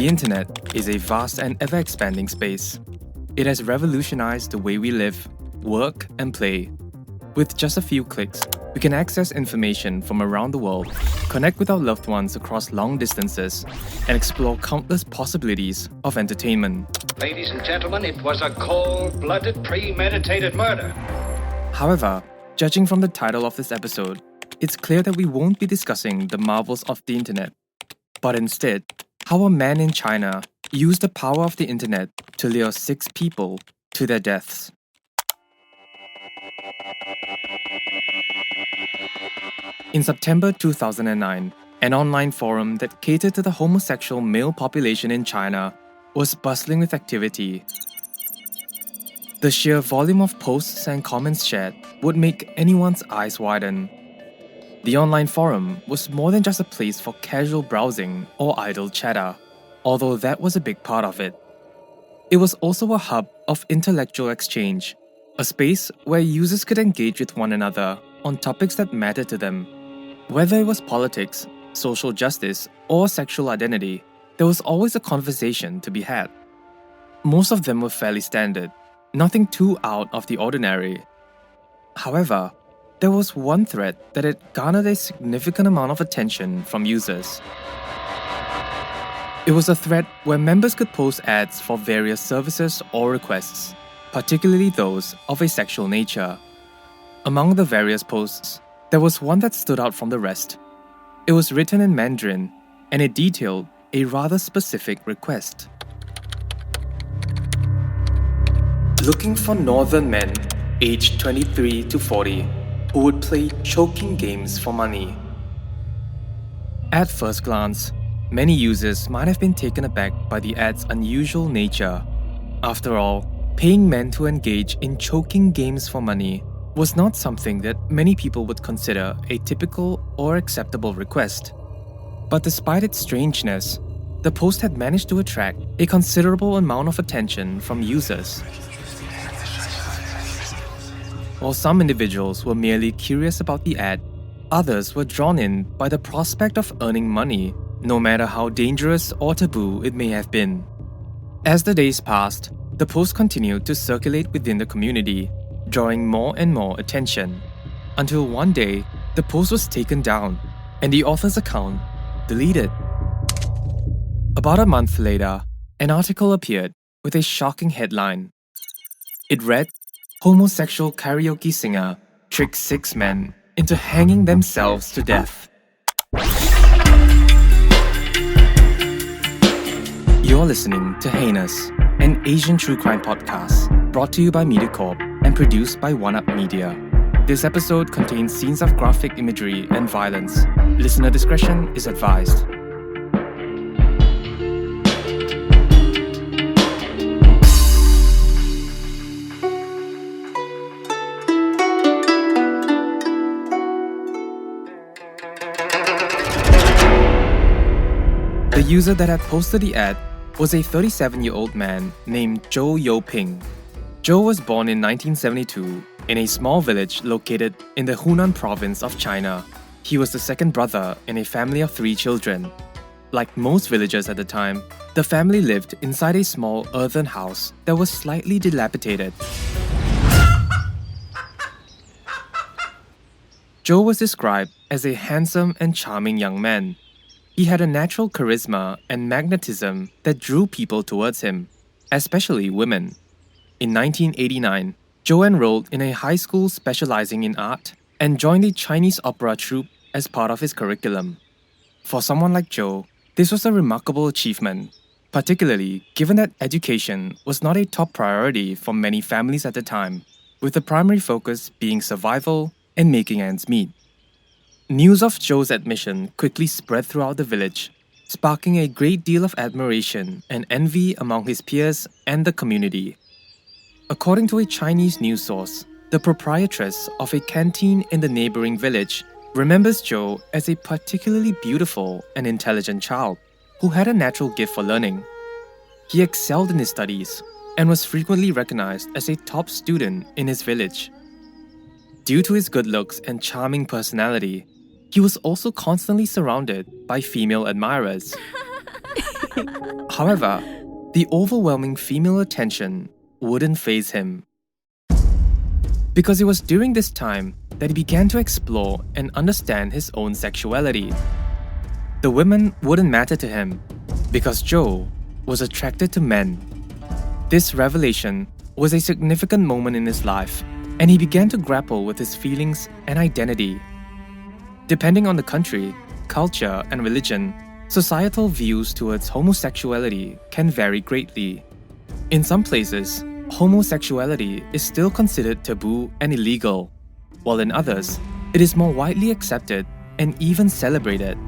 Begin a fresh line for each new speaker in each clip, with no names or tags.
The internet is a vast and ever-expanding space. It has revolutionized the way we live, work, and play. With just a few clicks, we can access information from around the world, connect with our loved ones across long distances, and explore countless possibilities of entertainment.
Ladies and gentlemen, it was a cold-blooded, premeditated murder.
However, judging from the title of this episode, it's clear that we won't be discussing the marvels of the internet, but instead, how a man in China used the power of the internet to lure 6 people to their deaths. In September 2009, an online forum that catered to the homosexual male population in China was bustling with activity. The sheer volume of posts and comments shared would make anyone's eyes widen. The online forum was more than just a place for casual browsing or idle chatter, although that was a big part of it. It was also a hub of intellectual exchange, a space where users could engage with one another on topics that mattered to them. Whether it was politics, social justice, or sexual identity, there was always a conversation to be had. Most of them were fairly standard, nothing too out of the ordinary. However, there was one thread that had garnered a significant amount of attention from users. It was a thread where members could post ads for various services or requests, particularly those of a sexual nature. Among the various posts, there was one that stood out from the rest. It was written in Mandarin, and it detailed a rather specific request. Looking for northern men aged 23 to 40 who would play choking games for money. At first glance, many users might have been taken aback by the ad's unusual nature. After all, paying men to engage in choking games for money was not something that many people would consider a typical or acceptable request. But despite its strangeness, the post had managed to attract a considerable amount of attention from users. While some individuals were merely curious about the ad, others were drawn in by the prospect of earning money, no matter how dangerous or taboo it may have been. As the days passed, the post continued to circulate within the community, drawing more and more attention, until one day, the post was taken down and the author's account deleted. About a month later, an article appeared with a shocking headline. It read, "Homosexual karaoke singer tricks 6 men into hanging themselves to death." You're listening to Heinous, an Asian true crime podcast brought to you by MediaCorp and produced by One Up Media. This episode contains scenes of graphic imagery and violence. Listener discretion is advised. The user that had posted the ad was a 37-year-old man named Zhou YouPing. Zhou was born in 1972 in a small village located in the Hunan province of China. He was the second brother in a family of 3 children. Like most villagers at the time, the family lived inside a small earthen house that was slightly dilapidated. Zhou was described as a handsome and charming young man. He had a natural charisma and magnetism that drew people towards him, especially women. In 1989, Zhou enrolled in a high school specializing in art and joined a Chinese opera troupe as part of his curriculum. For someone like Zhou, this was a remarkable achievement, particularly given that education was not a top priority for many families at the time, with the primary focus being survival and making ends meet. News of Zhou's admission quickly spread throughout the village, sparking a great deal of admiration and envy among his peers and the community. According to a Chinese news source, the proprietress of a canteen in the neighboring village remembers Zhou as a particularly beautiful and intelligent child who had a natural gift for learning. He excelled in his studies and was frequently recognized as a top student in his village. Due to his good looks and charming personality, he was also constantly surrounded by female admirers. However, the overwhelming female attention wouldn't faze him. Because it was during this time that he began to explore and understand his own sexuality. The women wouldn't matter to him because Zhou was attracted to men. This revelation was a significant moment in his life, and he began to grapple with his feelings and identity. Depending on the country, culture, and religion, societal views towards homosexuality can vary greatly. In some places, homosexuality is still considered taboo and illegal, while in others, it is more widely accepted and even celebrated.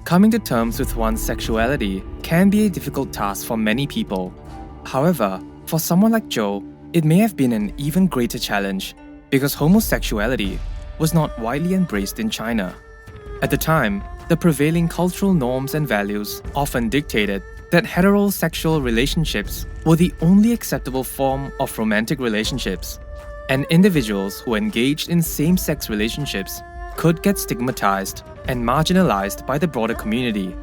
Coming to terms with one's sexuality can be a difficult task for many people. However, for someone like Zhou, it may have been an even greater challenge because homosexuality was not widely embraced in China. At the time, the prevailing cultural norms and values often dictated that heterosexual relationships were the only acceptable form of romantic relationships, and individuals who engaged in same-sex relationships could get stigmatized and marginalized by the broader community.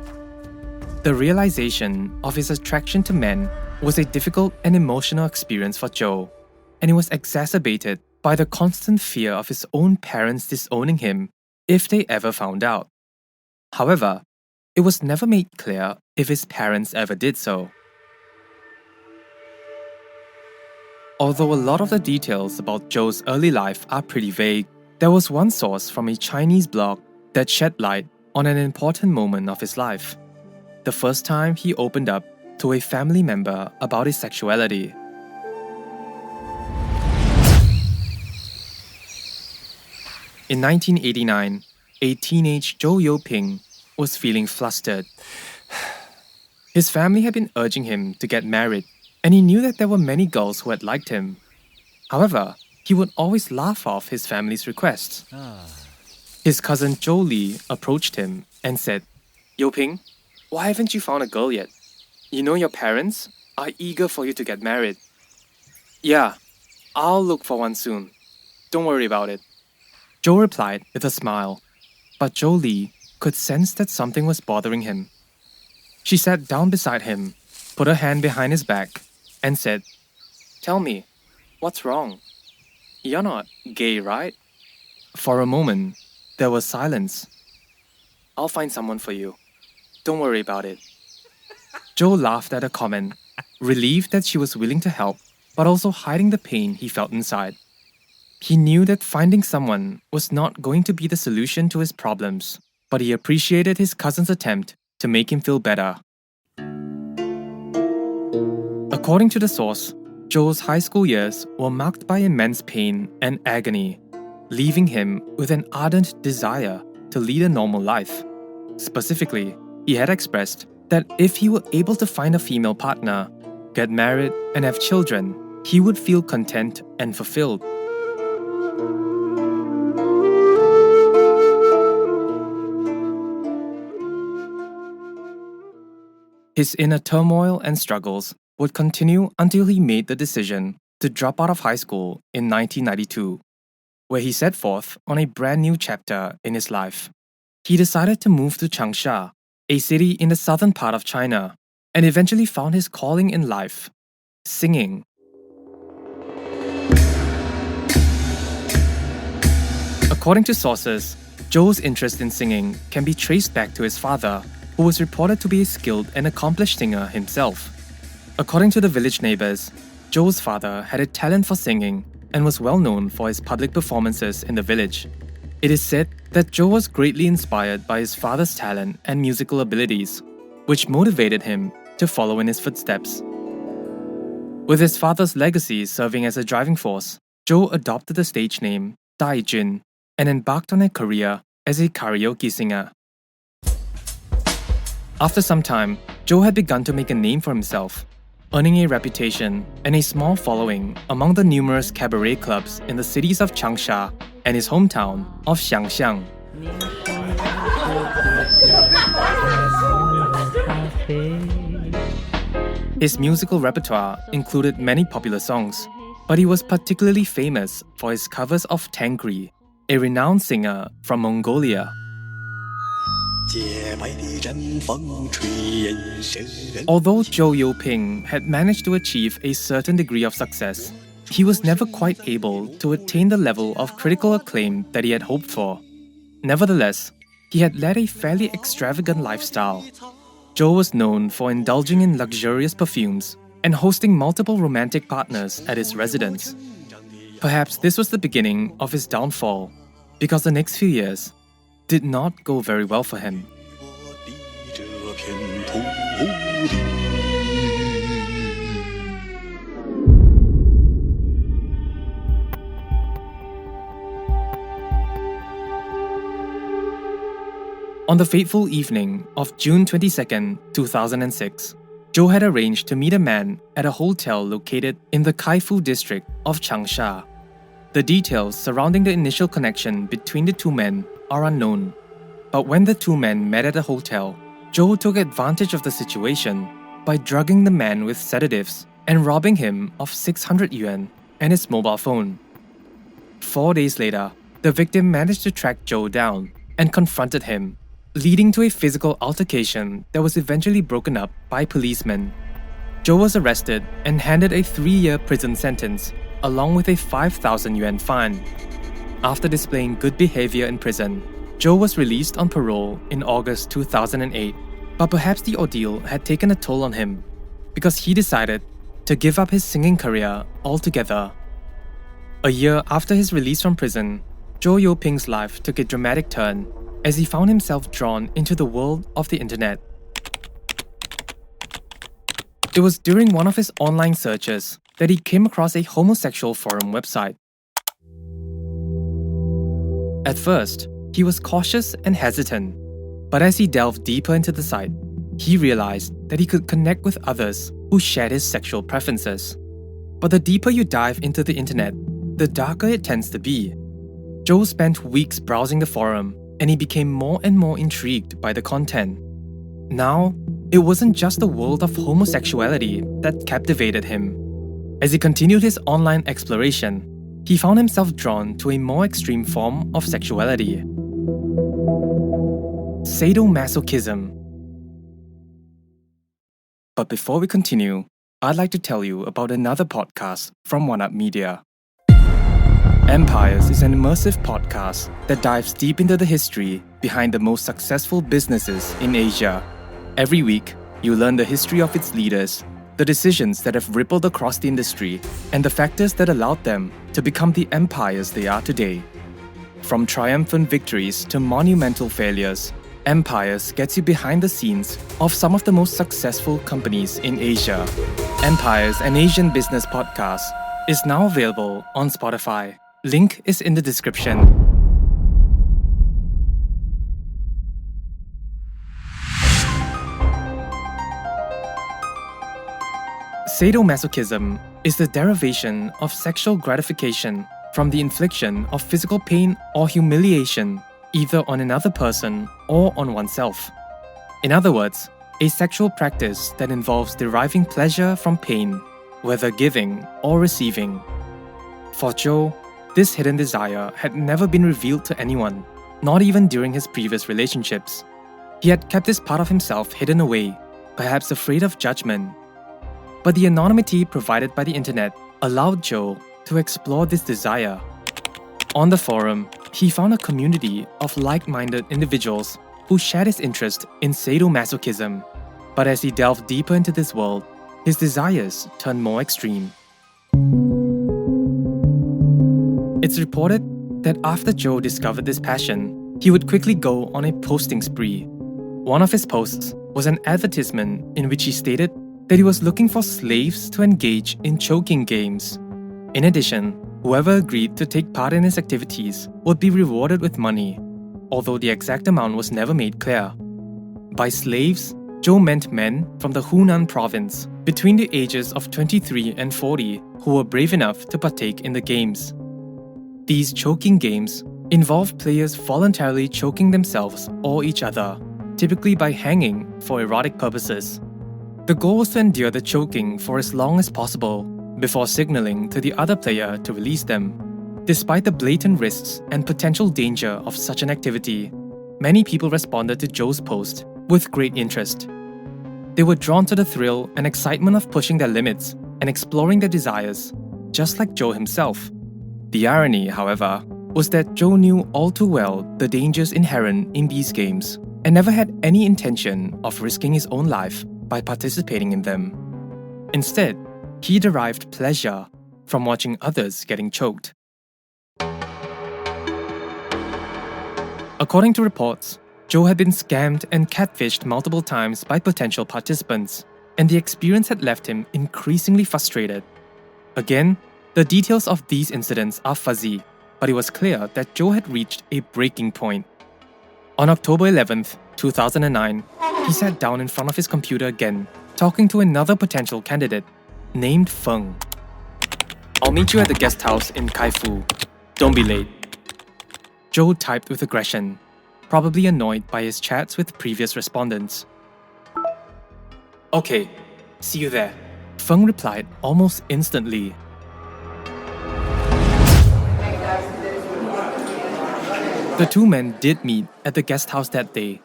The realization of his attraction to men was a difficult and emotional experience for Zhou, and it was exacerbated by the constant fear of his own parents disowning him if they ever found out. However, it was never made clear if his parents ever did so. Although a lot of the details about Zhou's early life are pretty vague, there was one source from a Chinese blog that shed light on an important moment of his life: the first time he opened up to a family member about his sexuality. In 1989, a teenage Zhou YouPing was feeling flustered. His family had been urging him to get married, and he knew that there were many girls who had liked him. However, he would always laugh off his family's requests. His cousin Zhou Li approached him and said, "YouPing, why haven't you found a girl yet? You know your parents are eager for you to get married." "Yeah, I'll look for one soon. Don't worry about it," Zhou replied with a smile. But Zhou Li could sense that something was bothering him. She sat down beside him, put her hand behind his back, and said, "Tell me, what's wrong? You're not gay, right?" For a moment, there was silence. "I'll find someone for you. Don't worry about it." Zhou laughed at her comment, relieved that she was willing to help, but also hiding the pain he felt inside. He knew that finding someone was not going to be the solution to his problems, but he appreciated his cousin's attempt to make him feel better. According to the source, Zhou's high school years were marked by immense pain and agony, leaving him with an ardent desire to lead a normal life. Specifically, he had expressed that if he were able to find a female partner, get married, and have children, he would feel content and fulfilled. His inner turmoil and struggles would continue until he made the decision to drop out of high school in 1992, where he set forth on a brand new chapter in his life. He decided to move to Changsha, a city in the southern part of China, and eventually found his calling in life: singing. According to sources, Zhou's interest in singing can be traced back to his father, who was reported to be a skilled and accomplished singer himself. According to the village neighbors, Zhou's father had a talent for singing and was well known for his public performances in the village. It is said that Zhou was greatly inspired by his father's talent and musical abilities, which motivated him to follow in his footsteps. With his father's legacy serving as a driving force, Zhou adopted the stage name Dai Jun and embarked on a career as a karaoke singer. After some time, Zhou had begun to make a name for himself, earning a reputation and a small following among the numerous cabaret clubs in the cities of Changsha and his hometown of Xiangxiang. His musical repertoire included many popular songs, but he was particularly famous for his covers of Tangri, a renowned singer from Mongolia. Although Zhou YouPing had managed to achieve a certain degree of success, he was never quite able to attain the level of critical acclaim that he had hoped for. Nevertheless, he had led a fairly extravagant lifestyle. Zhou was known for indulging in luxurious perfumes and hosting multiple romantic partners at his residence. Perhaps this was the beginning of his downfall, because the next few years did not go very well for him. On the fateful evening of June 22, 2006, Zhou had arranged to meet a man at a hotel located in the Kaifu district of Changsha. The details surrounding the initial connection between the two men are unknown, but when the two men met at the hotel, Zhou took advantage of the situation by drugging the man with sedatives and robbing him of 600 yuan and his mobile phone. 4 days later, the victim managed to track Zhou down and confronted him, leading to a physical altercation that was eventually broken up by policemen. Zhou was arrested and handed a 3-year prison sentence along with a 5,000 yuan fine. After displaying good behavior in prison, Zhou was released on parole in August 2008, but perhaps the ordeal had taken a toll on him because he decided to give up his singing career altogether. A year after his release from prison, Zhou YouPing's life took a dramatic turn as he found himself drawn into the world of the internet. It was during one of his online searches that he came across a homosexual forum website. At first, he was cautious and hesitant, but as he delved deeper into the site, he realized that he could connect with others who shared his sexual preferences. But the deeper you dive into the internet, the darker it tends to be. Zhou spent weeks browsing the forum, and he became more and more intrigued by the content. Now, it wasn't just the world of homosexuality that captivated him. As he continued his online exploration, he found himself drawn to a more extreme form of sexuality: sadomasochism. But before we continue, I'd like to tell you about another podcast from One Up Media. Empires is an immersive podcast that dives deep into the history behind the most successful businesses in Asia. Every week, you learn the history of its leaders, the decisions that have rippled across the industry, and the factors that allowed them to become the empires they are today. From triumphant victories to monumental failures, Empires gets you behind the scenes of some of the most successful companies in Asia. Empires, an Asian business podcast, is now available on Spotify. Link is in the description. Sadomasochism is the derivation of sexual gratification from the infliction of physical pain or humiliation either on another person or on oneself. In other words, a sexual practice that involves deriving pleasure from pain, whether giving or receiving. For Zhou, this hidden desire had never been revealed to anyone, not even during his previous relationships. He had kept this part of himself hidden away, perhaps afraid of judgment. But the anonymity provided by the internet allowed Zhou to explore this desire. On the forum, he found a community of like-minded individuals who shared his interest in sadomasochism. But as he delved deeper into this world, his desires turned more extreme. It's reported that after Zhou discovered this passion, he would quickly go on a posting spree. One of his posts was an advertisement in which he stated that he was looking for slaves to engage in choking games. In addition, whoever agreed to take part in his activities would be rewarded with money, although the exact amount was never made clear. By slaves, Zhou meant men from the Hunan province between the ages of 23 and 40 who were brave enough to partake in the games. These choking games involve players voluntarily choking themselves or each other, typically by hanging for erotic purposes. The goal was to endure the choking for as long as possible before signaling to the other player to release them. Despite the blatant risks and potential danger of such an activity, many people responded to Zhou's post with great interest. They were drawn to the thrill and excitement of pushing their limits and exploring their desires, just like Zhou himself. The irony, however, was that Zhou knew all too well the dangers inherent in these games and never had any intention of risking his own life by participating in them. Instead, he derived pleasure from watching others getting choked. According to reports, Zhou had been scammed and catfished multiple times by potential participants, and the experience had left him increasingly frustrated. Again, the details of these incidents are fuzzy, but it was clear that Zhou had reached a breaking point. On October 11th, 2009, he sat down in front of his computer again, talking to another potential candidate, named Feng. "I'll meet you at the guest house in Kaifu. Don't be late." Zhou typed with aggression, probably annoyed by his chats with previous respondents. "Okay, see you there," Feng replied almost instantly. The two men did meet at the guest house that day,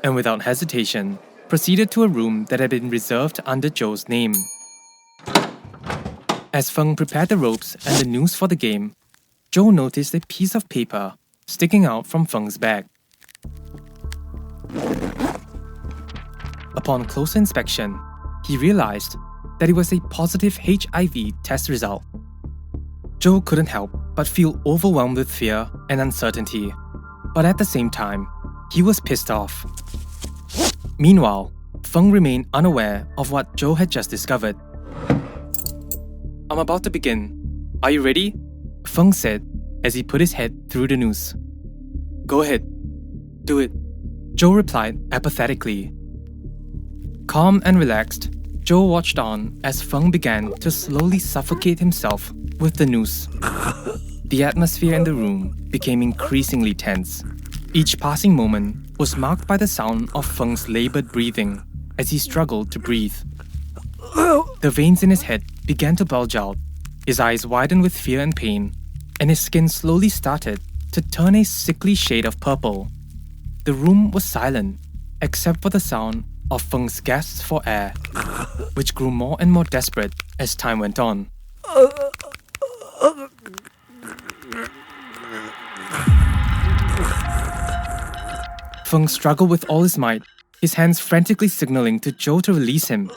and without hesitation, proceeded to a room that had been reserved under Zhou's name. As Feng prepared the ropes and the noose for the game, Zhou noticed a piece of paper sticking out from Feng's bag. Upon closer inspection, he realized that it was a positive HIV test result. Zhou couldn't help but feel overwhelmed with fear and uncertainty, but at the same time, he was pissed off. Meanwhile, Feng remained unaware of what Zhou had just discovered. "I'm about to begin. Are you ready?" Feng said as he put his head through the noose. "Go ahead. Do it," Zhou replied apathetically. Calm and relaxed, Zhou watched on as Feng began to slowly suffocate himself with the noose. The atmosphere in the room became increasingly tense. Each passing moment was marked by the sound of Feng's labored breathing as he struggled to breathe. The veins in his head began to bulge out, his eyes widened with fear and pain, and his skin slowly started to turn a sickly shade of purple. The room was silent, except for the sound of Feng's gasps for air, which grew more and more desperate as time went on. Feng struggled with all his might, his hands frantically signaling to Zhou to release him.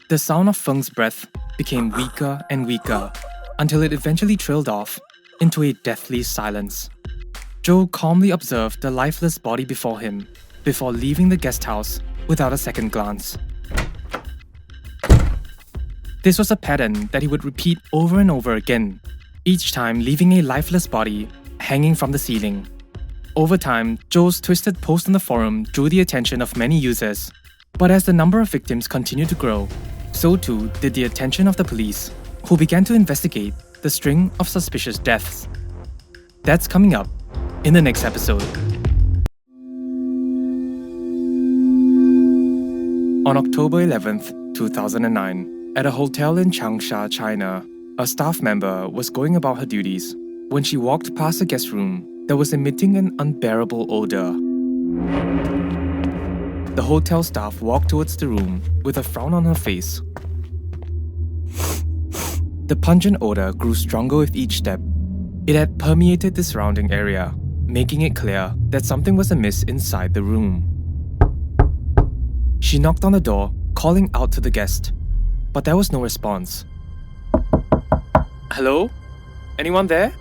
The sound of Feng's breath became weaker and weaker until it eventually trailed off into a deathly silence. Zhou calmly observed the lifeless body before him before leaving the guest house without a second glance. This was a pattern that he would repeat over and over again, each time leaving a lifeless body hanging from the ceiling. Over time, Zhou's twisted post on the forum drew the attention of many users, but as the number of victims continued to grow, so too did the attention of the police, who began to investigate the string of suspicious deaths. That's coming up in the next episode. On October 11th, 2009, at a hotel in Changsha, China, a staff member was going about her duties when she walked past a guest room that was emitting an unbearable odor. The hotel staff walked towards the room with a frown on her face. The pungent odor grew stronger with each step. It had permeated the surrounding area, making it clear that something was amiss inside the room. She knocked on the door, calling out to the guest, but there was no response. "Hello? Anyone there?"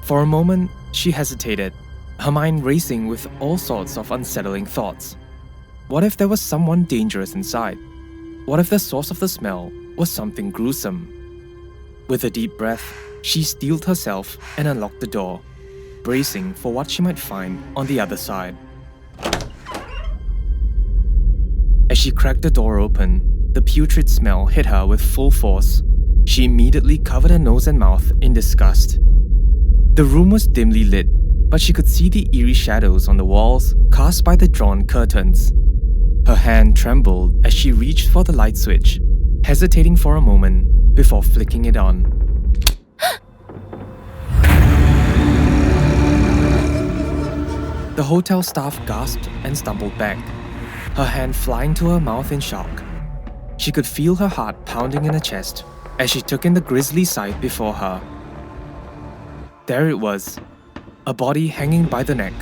For a moment, she hesitated, her mind racing with all sorts of unsettling thoughts. What if there was someone dangerous inside? What if the source of the smell was something gruesome? With a deep breath, she steeled herself and unlocked the door, bracing for what she might find on the other side. As she cracked the door open, the putrid smell hit her with full force. She immediately covered her nose and mouth in disgust. The room was dimly lit, but she could see the eerie shadows on the walls cast by the drawn curtains. Her hand trembled as she reached for the light switch, hesitating for a moment before flicking it on. The hotel staff gasped and stumbled back, her hand flying to her mouth in shock. She could feel her heart pounding in her chest as she took in the grisly sight before her. There it was, a body hanging by the neck,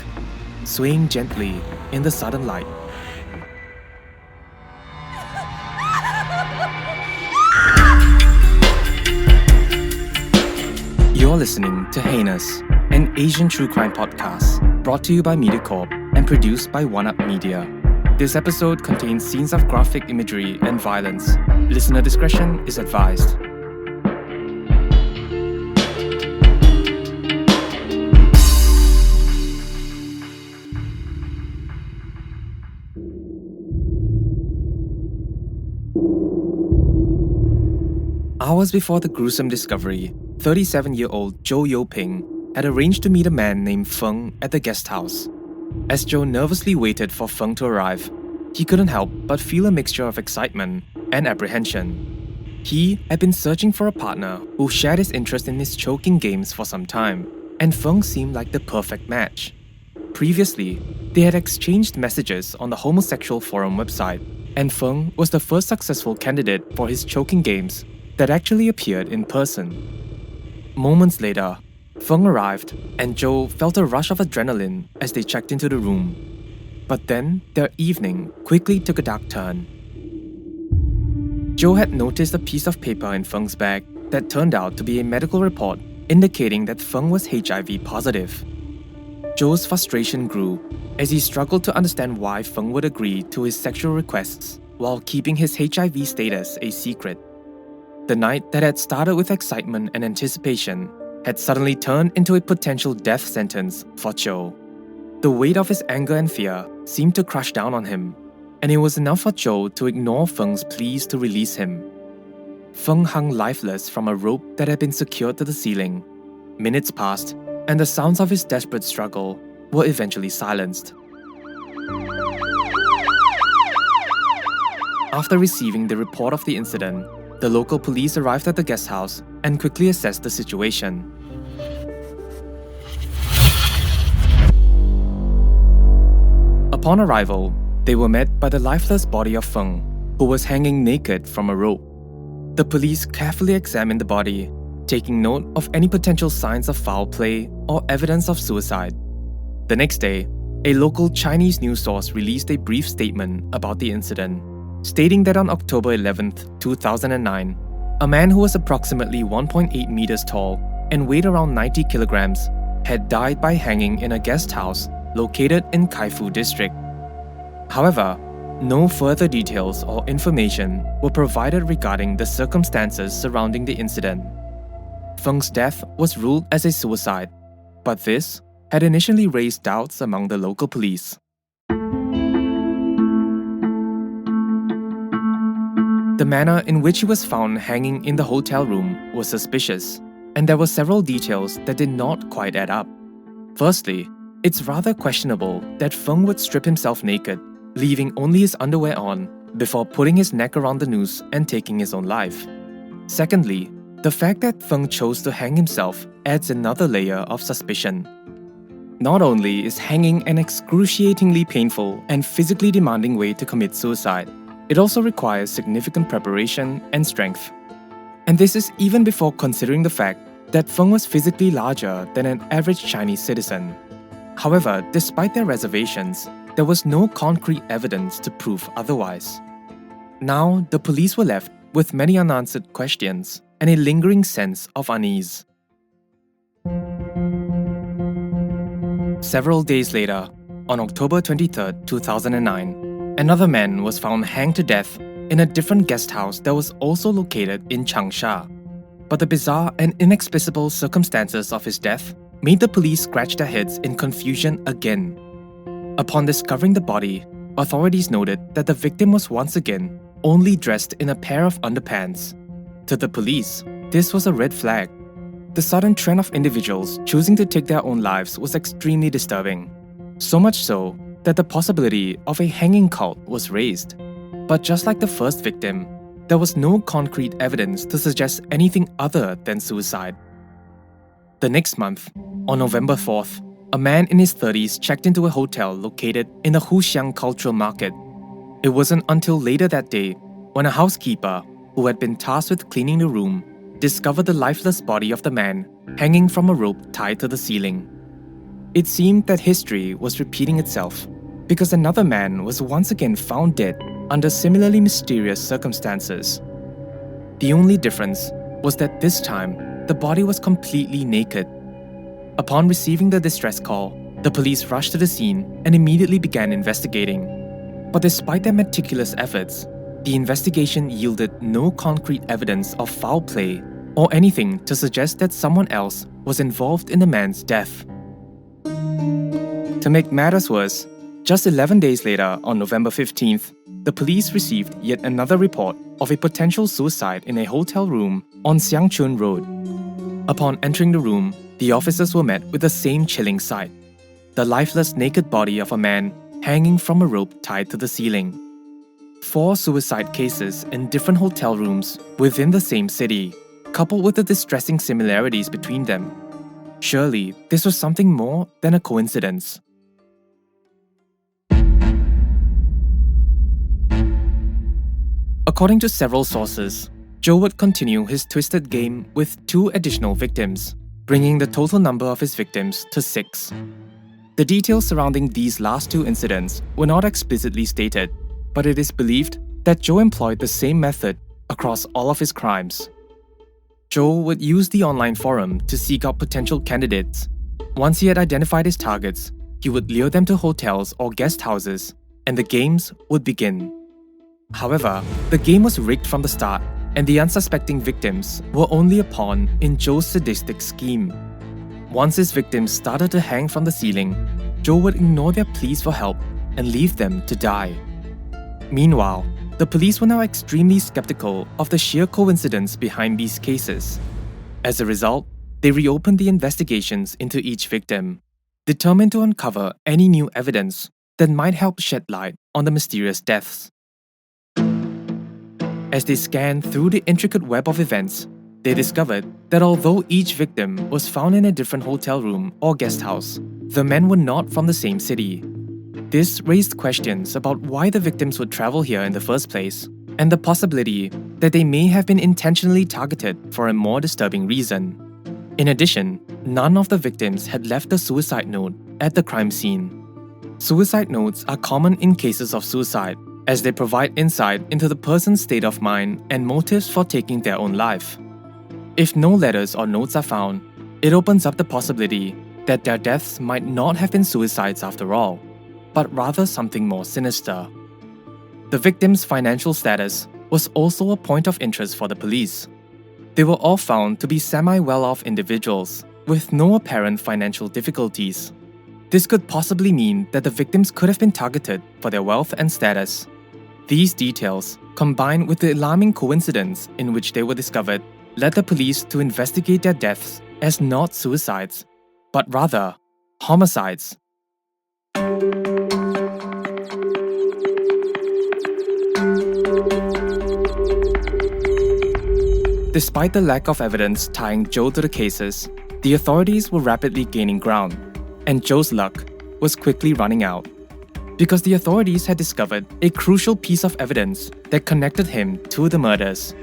swaying gently in the sudden light. You're listening to Heinous, an Asian true crime podcast brought to you by MediaCorp and produced by One Up Media. This episode contains scenes of graphic imagery and violence. Listener discretion is advised. Hours before the gruesome discovery, 37-year-old Zhou YouPing had arranged to meet a man named Feng at the guest house. As Zhou nervously waited for Feng to arrive, he couldn't help but feel a mixture of excitement and apprehension. He had been searching for a partner who shared his interest in his choking games for some time, and Feng seemed like the perfect match. Previously, they had exchanged messages on the homosexual forum website, and Feng was the first successful candidate for his choking games that actually appeared in person. Moments later, Feng arrived and Zhou felt a rush of adrenaline as they checked into the room. But then, their evening quickly took a dark turn. Zhou had noticed a piece of paper in Feng's bag that turned out to be a medical report indicating that Feng was HIV positive. Zhou's frustration grew as he struggled to understand why Feng would agree to his sexual requests while keeping his HIV status a secret. The night that had started with excitement and anticipation had suddenly turned into a potential death sentence for Zhou. The weight of his anger and fear seemed to crush down on him, and it was enough for Zhou to ignore Feng's pleas to release him. Feng hung lifeless from a rope that had been secured to the ceiling. Minutes passed, and the sounds of his desperate struggle were eventually silenced. After receiving the report of the incident, the local police arrived at the guest house and quickly assessed the situation. Upon arrival, they were met by the lifeless body of Feng, who was hanging naked from a rope. The police carefully examined the body, taking note of any potential signs of foul play or evidence of suicide. The next day, a local Chinese news source released a brief statement about the incident, stating that on October 11, 2009, a man who was approximately 1.8 meters tall and weighed around 90 kilograms had died by hanging in a guest house located in Kaifu district. However, no further details or information were provided regarding the circumstances surrounding the incident. Feng's death was ruled as a suicide, but this had initially raised doubts among the local police. The manner in which he was found hanging in the hotel room was suspicious, and there were several details that did not quite add up. Firstly, it's rather questionable that Feng would strip himself naked, leaving only his underwear on, before putting his neck around the noose and taking his own life. Secondly, the fact that Feng chose to hang himself adds another layer of suspicion. Not only is hanging an excruciatingly painful and physically demanding way to commit suicide, it also requires significant preparation and strength. And this is even before considering the fact that Feng was physically larger than an average Chinese citizen. However, despite their reservations, there was no concrete evidence to prove otherwise. Now, the police were left with many unanswered questions and a lingering sense of unease. Several days later, on October 23, 2009, another man was found hanged to death in a different guest house that was also located in Changsha. But the bizarre and inexplicable circumstances of his death made the police scratch their heads in confusion again. Upon discovering the body, authorities noted that the victim was once again only dressed in a pair of underpants. To the police, this was a red flag. The sudden trend of individuals choosing to take their own lives was extremely disturbing. So much so that the possibility of a hanging cult was raised. But just like the first victim, there was no concrete evidence to suggest anything other than suicide. The next month, on November 4th, a man in his 30s checked into a hotel located in the Huxiang Cultural Market. It wasn't until later that day when a housekeeper, who had been tasked with cleaning the room, discovered the lifeless body of the man hanging from a rope tied to the ceiling. It seemed that history was repeating itself because another man was once again found dead under similarly mysterious circumstances. The only difference was that this time, the body was completely naked. Upon receiving the distress call, the police rushed to the scene and immediately began investigating. But despite their meticulous efforts, the investigation yielded no concrete evidence of foul play or anything to suggest that someone else was involved in the man's death. To make matters worse, just 11 days later, on November 15th, the police received yet another report of a potential suicide in a hotel room on Xiangchun Road. Upon entering the room, the officers were met with the same chilling sight: the lifeless naked body of a man hanging from a rope tied to the ceiling. 4 suicide cases in different hotel rooms within the same city, coupled with the distressing similarities between them. Surely, this was something more than a coincidence. According to several sources, Zhou would continue his twisted game with 2 additional victims, bringing the total number of his victims to 6. The details surrounding these last 2 incidents were not explicitly stated, but it is believed that Zhou employed the same method across all of his crimes. Zhou would use the online forum to seek out potential candidates. Once he had identified his targets, he would lure them to hotels or guest houses, and the games would begin. However, the game was rigged from the start, and the unsuspecting victims were only a pawn in Zhou's sadistic scheme. Once his victims started to hang from the ceiling, Zhou would ignore their pleas for help and leave them to die. Meanwhile, the police were now extremely skeptical of the sheer coincidence behind these cases. As a result, they reopened the investigations into each victim, determined to uncover any new evidence that might help shed light on the mysterious deaths. As they scanned through the intricate web of events, they discovered that although each victim was found in a different hotel room or guest house, the men were not from the same city. This raised questions about why the victims would travel here in the first place, and the possibility that they may have been intentionally targeted for a more disturbing reason. In addition, none of the victims had left a suicide note at the crime scene. Suicide notes are common in cases of suicide, as they provide insight into the person's state of mind and motives for taking their own life. If no letters or notes are found, it opens up the possibility that their deaths might not have been suicides after all, but rather something more sinister. The victims' financial status was also a point of interest for the police. They were all found to be semi-well-off individuals with no apparent financial difficulties. This could possibly mean that the victims could have been targeted for their wealth and status. These details, combined with the alarming coincidence in which they were discovered, led the police to investigate their deaths as not suicides, but rather homicides. Despite the lack of evidence tying Zhou to the cases, the authorities were rapidly gaining ground, and Zhou's luck was quickly running out, because the authorities had discovered a crucial piece of evidence that connected him to the murders.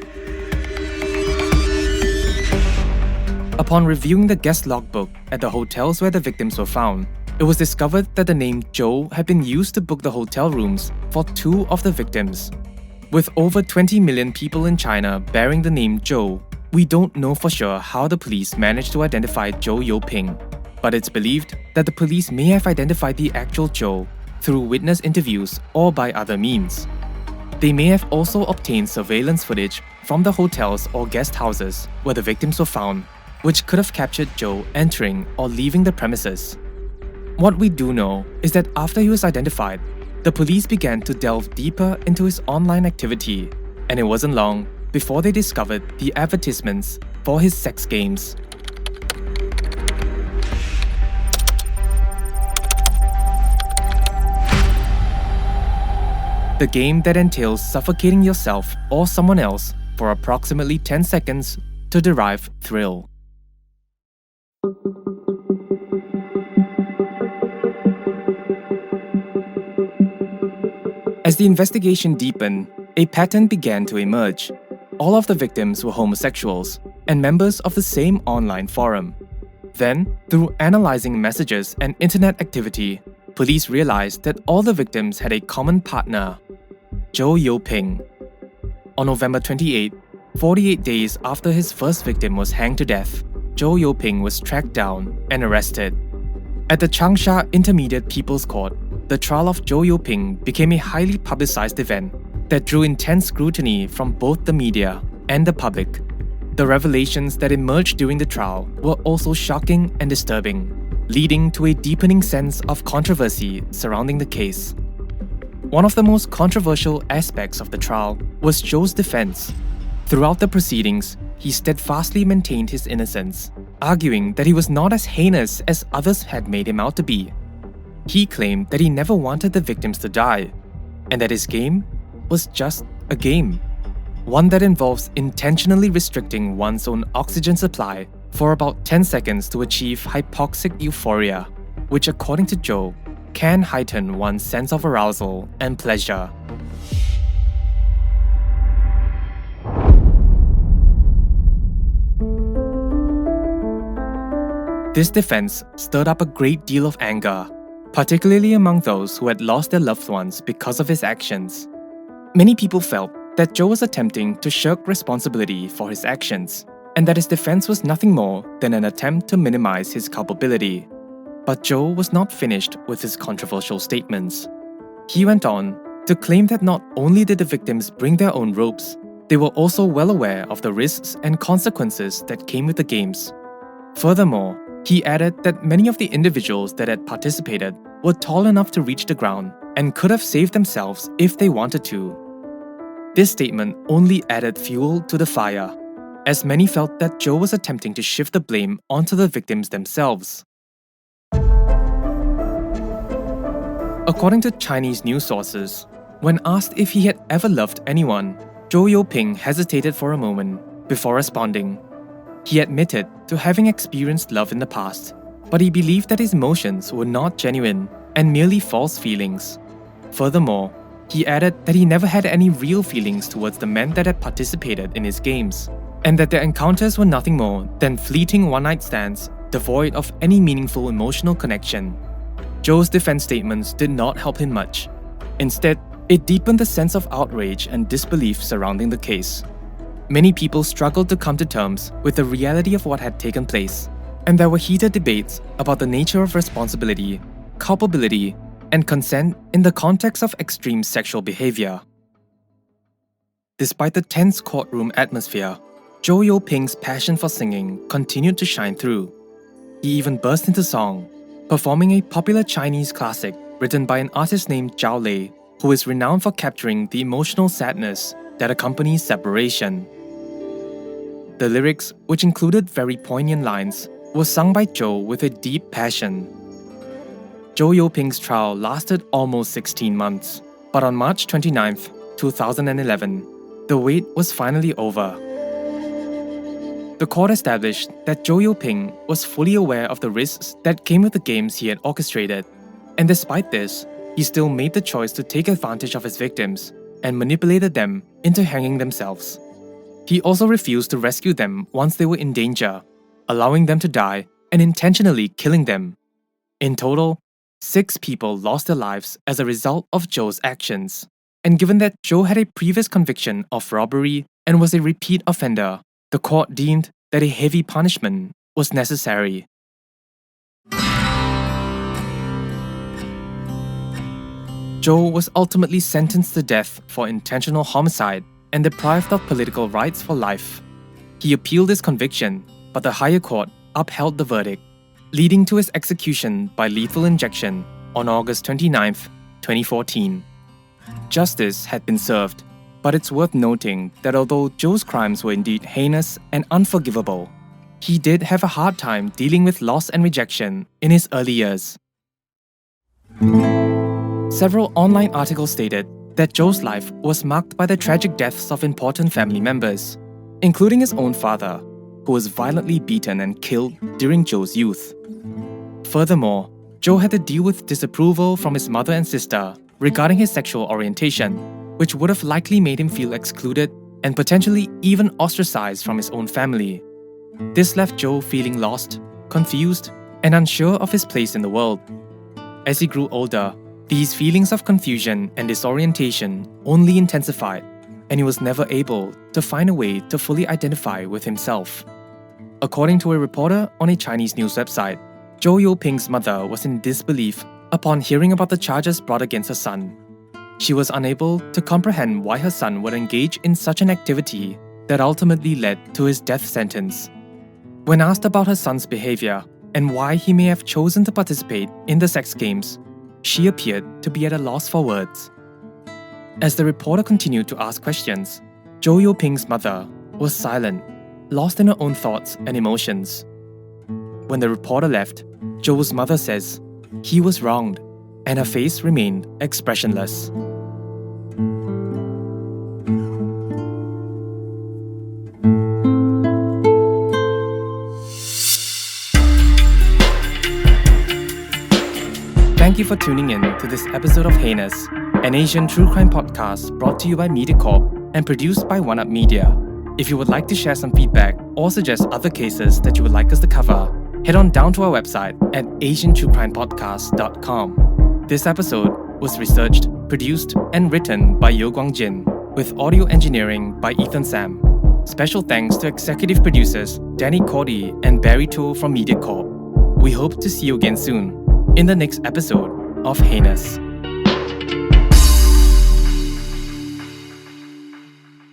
Upon reviewing the guest logbook at the hotels where the victims were found, it was discovered that the name Zhou had been used to book the hotel rooms for 2 of the victims. With over 20 million people in China bearing the name Zhou, we don't know for sure how the police managed to identify Zhou YouPing, but it's believed that the police may have identified the actual Zhou through witness interviews or by other means. They may have also obtained surveillance footage from the hotels or guest houses where the victims were found, which could have captured Zhou entering or leaving the premises. What we do know is that after he was identified, the police began to delve deeper into his online activity, and it wasn't long before they discovered the advertisements for his sex games. The game that entails suffocating yourself or someone else for approximately 10 seconds to derive thrill. the investigation deepened, a pattern began to emerge. All of the victims were homosexuals and members of the same online forum. Then, through analyzing messages and internet activity, police realized that all the victims had a common partner, Zhou YouPing. On November 28, 48 days after his first victim was hanged to death, Zhou YouPing was tracked down and arrested. At the Changsha Intermediate People's Court, the trial of Zhou YouPing became a highly publicized event that drew intense scrutiny from both the media and the public. The revelations that emerged during the trial were also shocking and disturbing, leading to a deepening sense of controversy surrounding the case. One of the most controversial aspects of the trial was Zhou's defense. Throughout the proceedings, he steadfastly maintained his innocence, arguing that he was not as heinous as others had made him out to be. He claimed that he never wanted the victims to die, and that his game was just a game, one that involves intentionally restricting one's own oxygen supply for about 10 seconds to achieve hypoxic euphoria, which according to Zhou, can heighten one's sense of arousal and pleasure. This defense stirred up a great deal of anger, particularly among those who had lost their loved ones because of his actions. Many people felt that Zhou was attempting to shirk responsibility for his actions, and that his defense was nothing more than an attempt to minimize his culpability. But Zhou was not finished with his controversial statements. He went on to claim that not only did the victims bring their own ropes, they were also well aware of the risks and consequences that came with the games. Furthermore, he added that many of the individuals that had participated were tall enough to reach the ground and could have saved themselves if they wanted to. This statement only added fuel to the fire, as many felt that Zhou was attempting to shift the blame onto the victims themselves. According to Chinese news sources, when asked if he had ever loved anyone, Zhou YouPing hesitated for a moment before responding. He admitted to having experienced love in the past, but he believed that his emotions were not genuine and merely false feelings. Furthermore, he added that he never had any real feelings towards the men that had participated in his games, and that their encounters were nothing more than fleeting one-night stands devoid of any meaningful emotional connection. Zhou's defense statements did not help him much. Instead, it deepened the sense of outrage and disbelief surrounding the case. Many people struggled to come to terms with the reality of what had taken place, and there were heated debates about the nature of responsibility, culpability, and consent in the context of extreme sexual behavior. Despite the tense courtroom atmosphere, Zhou YouPing's passion for singing continued to shine through. He even burst into song, performing a popular Chinese classic written by an artist named Zhao Lei, who is renowned for capturing the emotional sadness that accompanies separation. The lyrics, which included very poignant lines, were sung by Zhou with a deep passion. Zhou YouPing's trial lasted almost 16 months, but on March 29, 2011, the wait was finally over. The court established that Zhou YouPing was fully aware of the risks that came with the games he had orchestrated, and despite this, he still made the choice to take advantage of his victims and manipulated them into hanging themselves. He also refused to rescue them once they were in danger, allowing them to die and intentionally killing them. In total, 6 people lost their lives as a result of Zhou's actions, and given that Zhou had a previous conviction of robbery and was a repeat offender, the court deemed that a heavy punishment was necessary. Zhou was ultimately sentenced to death for intentional homicide and deprived of political rights for life. He appealed his conviction, but the higher court upheld the verdict, leading to his execution by lethal injection on August 29, 2014. Justice had been served, but it's worth noting that although Zhou's crimes were indeed heinous and unforgivable, he did have a hard time dealing with loss and rejection in his early years. Several online articles stated that Zhou's life was marked by the tragic deaths of important family members, including his own father, who was violently beaten and killed during Zhou's youth. Furthermore, Zhou had to deal with disapproval from his mother and sister, regarding his sexual orientation, which would have likely made him feel excluded and potentially even ostracized from his own family. This left Zhou feeling lost, confused, and unsure of his place in the world. As he grew older, these feelings of confusion and disorientation only intensified, and he was never able to find a way to fully identify with himself. According to a reporter on a Chinese news website, Zhou YouPing's mother was in disbelief upon hearing about the charges brought against her son. She was unable to comprehend why her son would engage in such an activity that ultimately led to his death sentence. When asked about her son's behavior and why he may have chosen to participate in the sex games, she appeared to be at a loss for words. As the reporter continued to ask questions, Zhou YouPing's mother was silent, lost in her own thoughts and emotions. When the reporter left, Zhou's mother says he was wronged, and her face remained expressionless. Thank you for tuning in to this episode of Heinous, an Asian true crime podcast brought to you by MediaCorp and produced by One Up Media. If you would like to share some feedback or suggest other cases that you would like us to cover, head on down to our website at asiantruecrimepodcast.com. This episode was researched, produced, and written by Yo Guang Jin, with audio engineering by Ethan Sam. Special thanks to executive producers Danny Cordy and Barry Toole from MediaCorp. We hope to see you again soon in the next episode of Heinous.